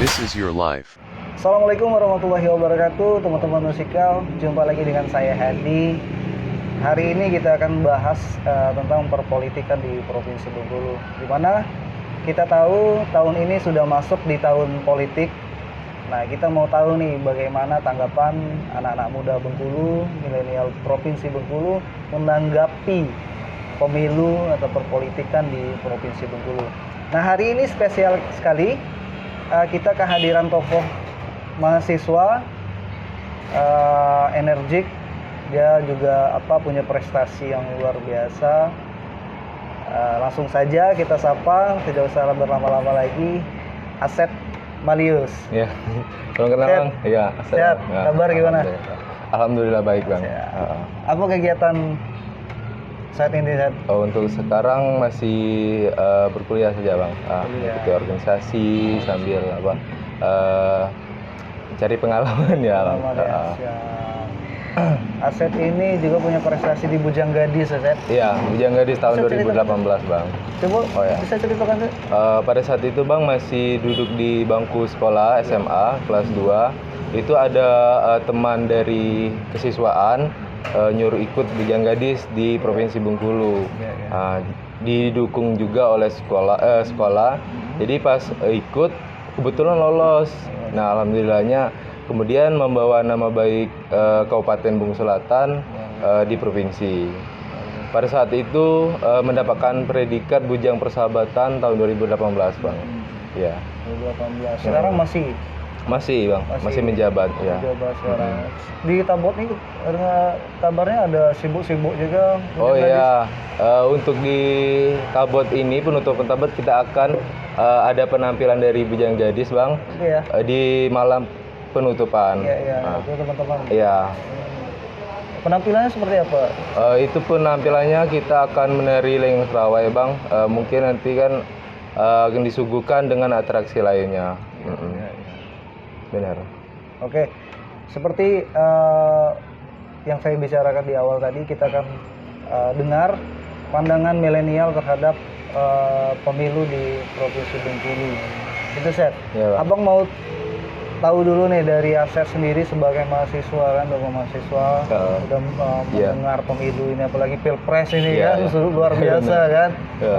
This is your life. Assalamualaikum warahmatullahi wabarakatuh, teman-teman musikal. Jumpa lagi dengan saya Hadi. Hari ini kita akan bahas tentang perpolitikan di Provinsi Bengkulu. Di mana kita tahu tahun ini sudah masuk di tahun politik. Nah, kita mau tahu nih bagaimana tanggapan anak-anak muda Bengkulu, milenial Provinsi Bengkulu menanggapi pemilu atau perpolitikan di Provinsi Bengkulu. Nah, hari ini spesial sekali. Kita kehadiran tokoh mahasiswa energik, dia juga punya prestasi yang luar biasa. Langsung saja kita sapa, tidak usah berlama-lama lagi, Asep Malius. Ya, belum kenal Bang? Iya, sehat. Kabar gimana? Alhamdulillah baik Bang. Apa kegiatan saat ini, Seth? Untuk sekarang masih berkuliah saja Bang. Ikuti organisasi sambil cari pengalaman ya Bang. Asep ini juga punya prestasi di Bujang Gadis, Asep. Iya, Bujang Gadis tahun 2018 Bang. Coba bisa ceritakan tuh? Pada saat itu Bang masih duduk di bangku sekolah SMA kelas 2. Itu ada teman dari kesiswaan nyuruh ikut Bujang Gadis di Provinsi Bengkulu. Didukung juga oleh sekolah. Jadi pas ikut kebetulan lolos. Nah, alhamdulillahnya kemudian membawa nama baik Kabupaten Bengkulu Selatan di provinsi. Pada saat itu mendapatkan predikat Bujang Persahabatan tahun 2018 Bang. Ya. 2018. Sekarang masih Bang, masih menjabat ya. Menjabat sekarang. Di Tabot ini kabarnya ada sibuk-sibuk juga. Oh iya, untuk di Tabot ini penutupan Tabot kita akan ada penampilan dari Bujang Gadis Bang. Iya. Di malam penutupan. Iya, itu teman-teman. Iya. Penampilannya seperti apa? Itu penampilannya kita akan menari Lengeng Serawai Bang. Mungkin nanti kan akan disuguhkan dengan atraksi lainnya. Benar. Oke, seperti yang saya bicarakan di awal tadi, kita akan dengar pandangan milenial terhadap pemilu di Provinsi Bengkulu. Itu Seth. Ya, Abang mau tahu dulu nih dari Asep sendiri sebagai mahasiswa kan, udah mendengar pemilu ini, apalagi pilpres ini kan luar biasa kan.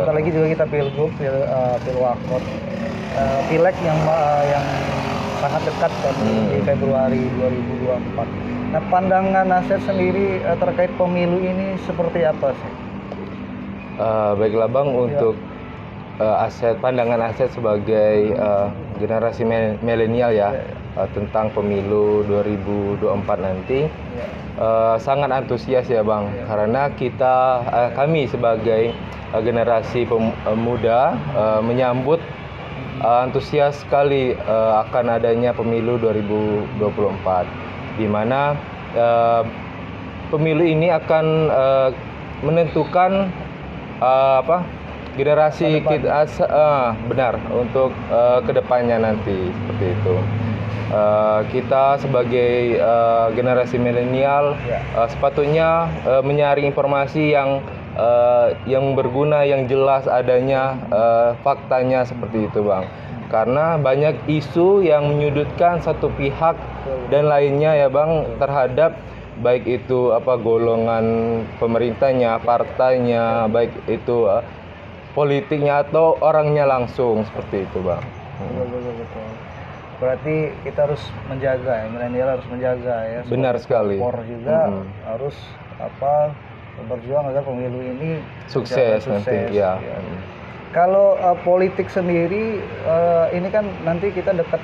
Apalagi juga kita pilgub, pilwakot, pileg yang sangat dekat kan di Februari 2024. Nah, pandangan Asep sendiri terkait pemilu ini seperti apa sih? Baiklah Bang, untuk pandangan Asep sebagai generasi milenial tentang pemilu 2024 nanti sangat antusias ya Bang, karena kami sebagai generasi muda menyambut antusias sekali akan adanya pemilu 2024, di mana pemilu ini akan menentukan generasi kita benar untuk kedepannya nanti seperti itu. Kita sebagai generasi milenial sepatutnya menyaring informasi yang berguna, yang jelas adanya faktanya seperti itu Bang. Karena banyak isu yang menyudutkan satu pihak dan lainnya ya Bang terhadap baik itu golongan pemerintahnya, partainya, baik itu politiknya atau orangnya langsung seperti itu Bang. Betul. Berarti kita harus menjaga ya, milenial harus menjaga ya. Benar sekali. Juga harus berjuang agar pemilu ini sukses nanti ya. Kalau politik sendiri ini kan nanti kita dekat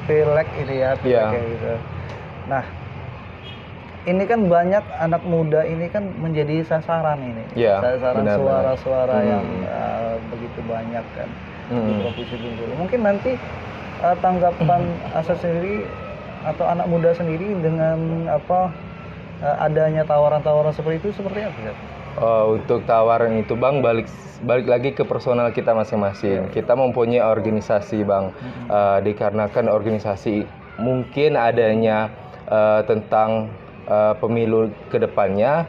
pileg ini ya, kayak gitu. Nah, ini kan banyak anak muda ini kan menjadi sasaran ini, sasaran suara-suara yang begitu banyak kan di Provinsi Bengkulu. Mungkin nanti tanggapan Asep sendiri atau anak muda sendiri dengan adanya tawaran-tawaran seperti itu seperti apa ya? Untuk tawaran itu Bang, balik lagi ke personal kita masing-masing. Kita mempunyai organisasi Bang, dikarenakan organisasi mungkin adanya tentang pemilu kedepannya,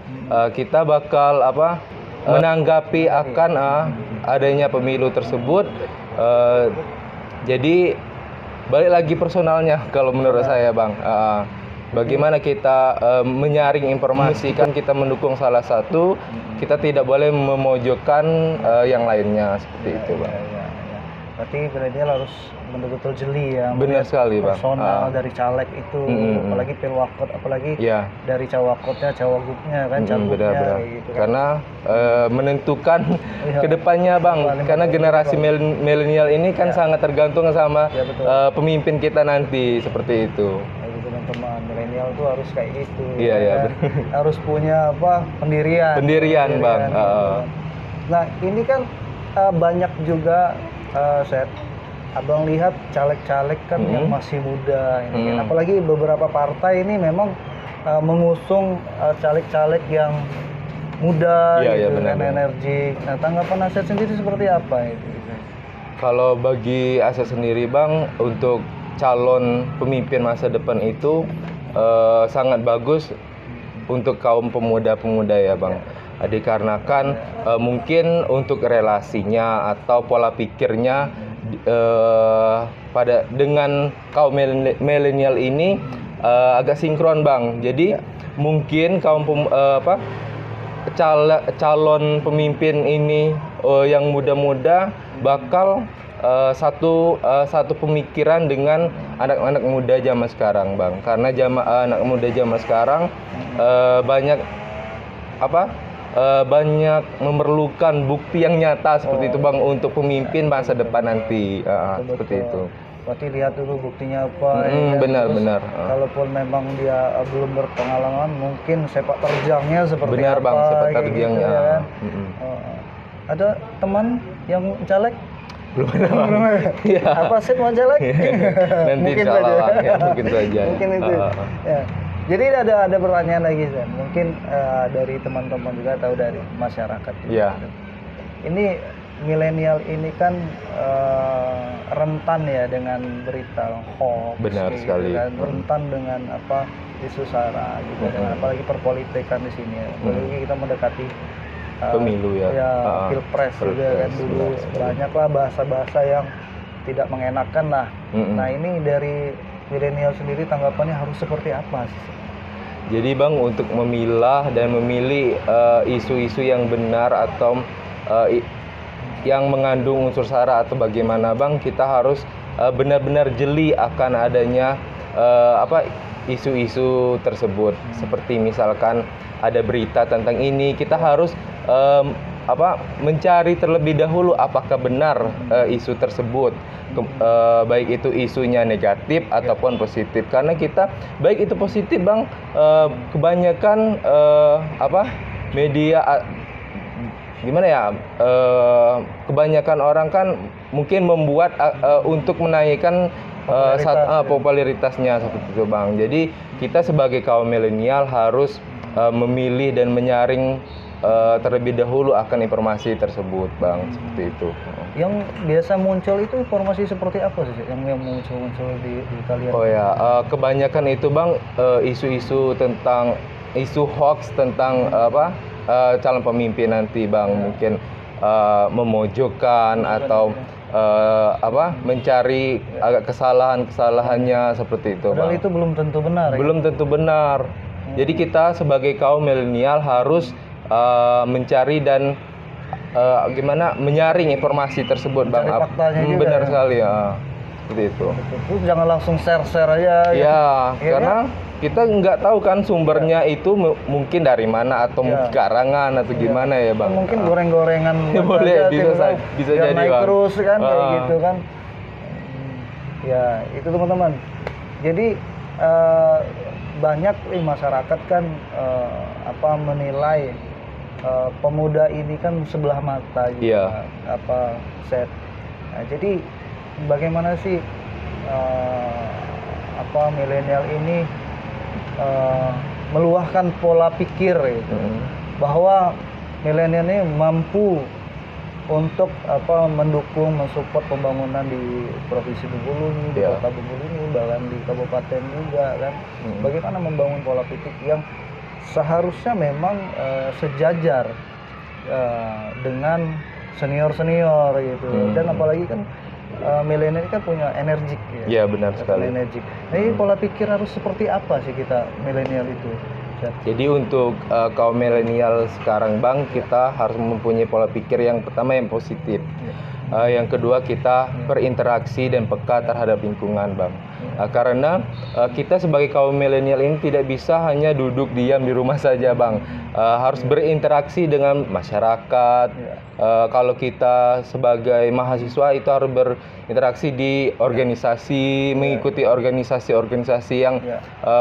kita bakal menanggapi akan adanya pemilu tersebut. Jadi balik lagi personalnya kalau menurut saya Bang. Bagaimana kita menyaring informasi, kan kita mendukung salah satu, kita tidak boleh memojokkan yang lainnya seperti itu Bang. Ya. Berarti milenial harus betul-betul jeli ya. Benar sekali Bang. Personal dari caleg itu, apalagi pilwakot, apalagi Ya. dari cawakotnya, cawagupnya kan, cagupnya Benar-benar. gitu kan. Karena menentukan Iya. kedepannya Bang. Paling Karena penting generasi milenial ini kan sangat tergantung sama Ya, betul. pemimpin kita nanti seperti itu. Jadi teman-teman, milenial tuh harus kayak gitu. Iya, iya, kan? Harus punya apa? Pendirian. Bang. gitu kan. Nah, ini kan banyak juga Seth, Abang lihat caleg-caleg kan yang masih muda ini kan. Apalagi beberapa partai ini memang mengusung caleg-caleg yang muda Iya, gitu benar, kan, energik. Nah, tanggapan Seth sendiri seperti apa itu? Kalau bagi Asa sendiri Bang, untuk calon pemimpin masa depan itu sangat bagus untuk kaum pemuda-pemuda ya Bang. Dikarenakan mungkin untuk relasinya atau pola pikirnya dengan kaum milenial ini agak sinkron Bang. Jadi mungkin kaum calon pemimpin ini yang muda-muda bakal satu pemikiran dengan anak-anak muda zaman sekarang Bang. Karena anak muda zaman sekarang banyak memerlukan bukti yang nyata seperti itu Bang untuk pemimpin masa depan nanti. Seperti itu. Berarti lihat dulu buktinya apa. ya kan? Benar. Kalaupun memang dia belum berpengalaman, mungkin sepak terjangnya seperti Benar apa. Bang, sepak kayak terjangnya. Gitu, ya kan? Ada teman yang caleg? Belum ada. Iya. Apa sih mau caleg? Nanti Mungkin insya Allah, saja. ya, mungkin saja. Mungkin itu. Ya. Jadi ada pertanyaan lagi Zan. Mungkin dari teman-teman juga atau dari masyarakat juga. Iya. Ini milenial ini kan rentan ya dengan berita hoax. Benar gitu sekali. kan. Rentan dengan isu sara juga dengan apalagi perpolitikan di sini ya. Apalagi kita mendekati Pemilu ya. Pilpres juga kan dulu banyaklah bahasa-bahasa yang tidak mengenakan lah. Nah, ini dari milenial sendiri tanggapannya harus seperti apa sih? Jadi Bang, untuk memilah dan memilih isu-isu yang benar atau yang mengandung unsur sara atau bagaimana Bang, kita harus benar-benar jeli akan adanya isu-isu tersebut. Seperti misalkan ada berita tentang ini, kita harus mencari terlebih dahulu apakah benar isu tersebut, baik itu isunya negatif ataupun positif. Karena kita baik itu positif Bang, kebanyakan media gimana ya, kebanyakan orang kan mungkin membuat untuk menaikkan popularitasnya seperti itu Bang. Jadi kita sebagai kaum milenial harus memilih dan menyaring terlebih dahulu akan informasi tersebut Bang, seperti itu. Yang biasa muncul itu informasi seperti apa sih yang muncul di kalian? Oh ya, kebanyakan itu Bang isu-isu tentang isu hoax tentang calon pemimpin nanti Bang, mungkin memojokkan atau mencari agak kesalahannya seperti itu Padahal Bang. itu belum tentu benar. Belum tentu benar. Jadi kita sebagai kaum milenial harus mencari dan menyaring informasi tersebut Bang. Mencari faktanya juga, Benar ya? sekali ya. Seperti itu. Terus jangan langsung share aja. Ya, Ya karena kita nggak tahu kan sumbernya itu mungkin dari mana atau mungkin karangan atau gimana ya Bang. Mungkin goreng-gorengan Ya, boleh, aja, bisa tiba-tiba bisa biar jadi naik Bang. terus kan kayak gitu kan. Ya, itu teman-teman. Jadi banyak masyarakat kan menilai pemuda ini kan sebelah mata gitu. Iya. Set. Nah, jadi bagaimana sih milenial ini meluahkan pola pikir gitu. Bahwa milenial ini mampu untuk mendukung, mensupport pembangunan di Provinsi Bengkulu ini, di Kota Bengkulu ini, bahkan di kabupaten juga kan. Bagaimana membangun pola pikir yang seharusnya memang sejajar dengan senior gitu. Dan apalagi kan milenial kan punya energik ya. Iya, benar sekali. Energik. Nah, ini pola pikir harus seperti apa sih kita milenial itu? Zat? Jadi untuk kaum milenial sekarang Bang, kita harus mempunyai pola pikir yang pertama yang positif. Yang kedua kita berinteraksi dan peka terhadap lingkungan Bang. Karena kita sebagai kaum milenial ini tidak bisa hanya duduk diam di rumah saja Bang. Harus berinteraksi dengan masyarakat. Kalau kita sebagai mahasiswa itu harus berinteraksi di organisasi, mengikuti organisasi-organisasi yang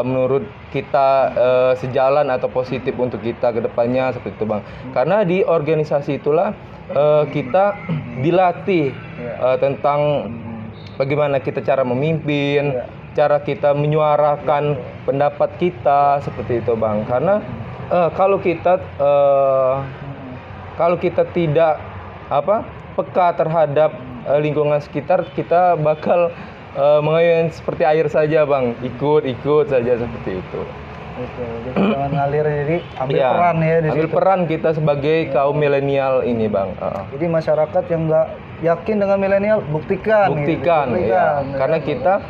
menurut kita sejalan atau positif untuk kita ke depannya seperti itu Bang. Karena di organisasi itulah kita dilatih tentang bagaimana kita cara memimpin, cara kita menyuarakan pendapat kita seperti itu Bang. Karena kalau kita tidak peka terhadap lingkungan sekitar, kita bakal mengalir seperti air saja Bang, ikut saja seperti itu. Jadi jangan ngalir, jadi ambil peran ya di ambil situ. peran kita sebagai kaum milenial ini Bang. Jadi masyarakat yang nggak yakin dengan milenial, buktikan. Ya. Karena kita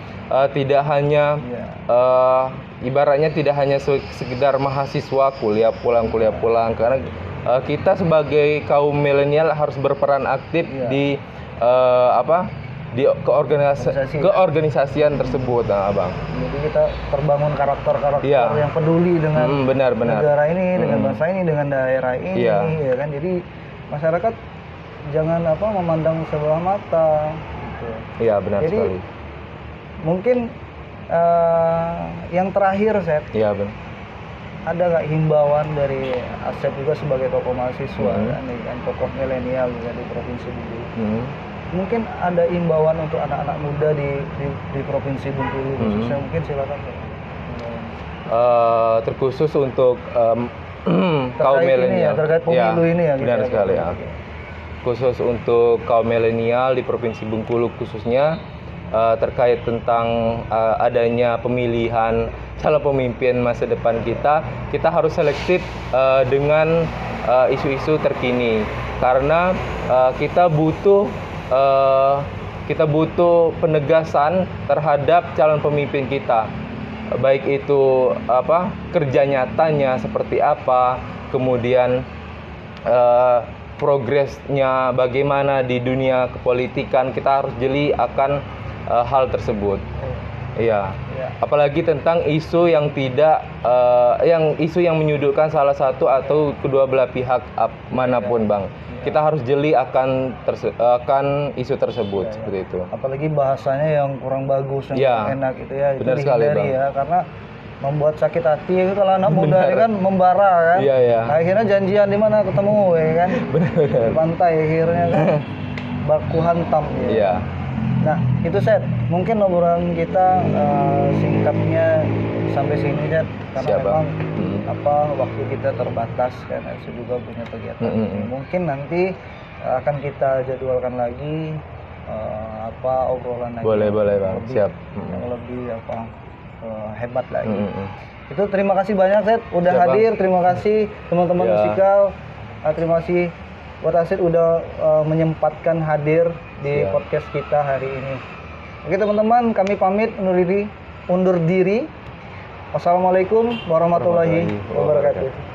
tidak hanya ibaratnya tidak hanya sekedar mahasiswa kuliah pulang, karena kita sebagai kaum milenial harus berperan aktif di keorganisasian tersebut, Bang. Jadi kita terbangun karakter yang peduli dengan negara ini, dengan bangsa ini, dengan daerah ini, ya kan. Jadi masyarakat jangan memandang sebelah mata. Gitu. Iya, benar jadi, sekali. Mungkin yang terakhir, Seth. Iya, benar. Ada nggak himbauan dari Asep juga sebagai tokoh mahasiswa, kan tokoh milenial juga di Provinsi Bengkulu? Mungkin ada imbauan untuk anak-anak muda di Provinsi Bengkulu khususnya, mungkin silakan. Terkhusus untuk kaum milenial terkait pemilu ini ya. Benar sekali ya. Khusus untuk kaum milenial di Provinsi Bengkulu khususnya terkait tentang adanya pemilihan calon pemimpin masa depan kita harus selektif dengan isu-isu terkini, karena kita butuh penegasan terhadap calon pemimpin kita, baik itu kerja nyatanya seperti apa, kemudian progresnya bagaimana di dunia kepolitikan. Kita harus jeli akan hal tersebut. Iya. Apalagi tentang isu yang isu yang menyudutkan salah satu atau kedua belah pihak manapun Bang. Kita harus jeli akan isu tersebut seperti itu. Apalagi bahasanya yang kurang bagus, yang enak itu ya. Benar sekali Bang. Ya, karena membuat sakit hati itu kalau anak muda ini kan membara kan. Iya. Akhirnya janjian di mana ketemu ya kan. Benar. Di pantai akhirnya kan baku hantam ya. Iya. Nah, itu Seth, mungkin obrolan kita singkatnya sampai sini Seth, karena memang waktu kita terbatas kan, saya juga punya kegiatan. Mungkin nanti akan kita jadwalkan lagi obrolan lagi. Boleh Bang, siap. Yang lebih hebat lagi. Itu terima kasih banyak Seth udah hadir, terima kasih teman-teman musikal, terima kasih buat Asep udah menyempatkan hadir di podcast kita hari ini. Oke teman-teman, kami pamit undur diri. Wassalamualaikum warahmatullahi wabarakatuh.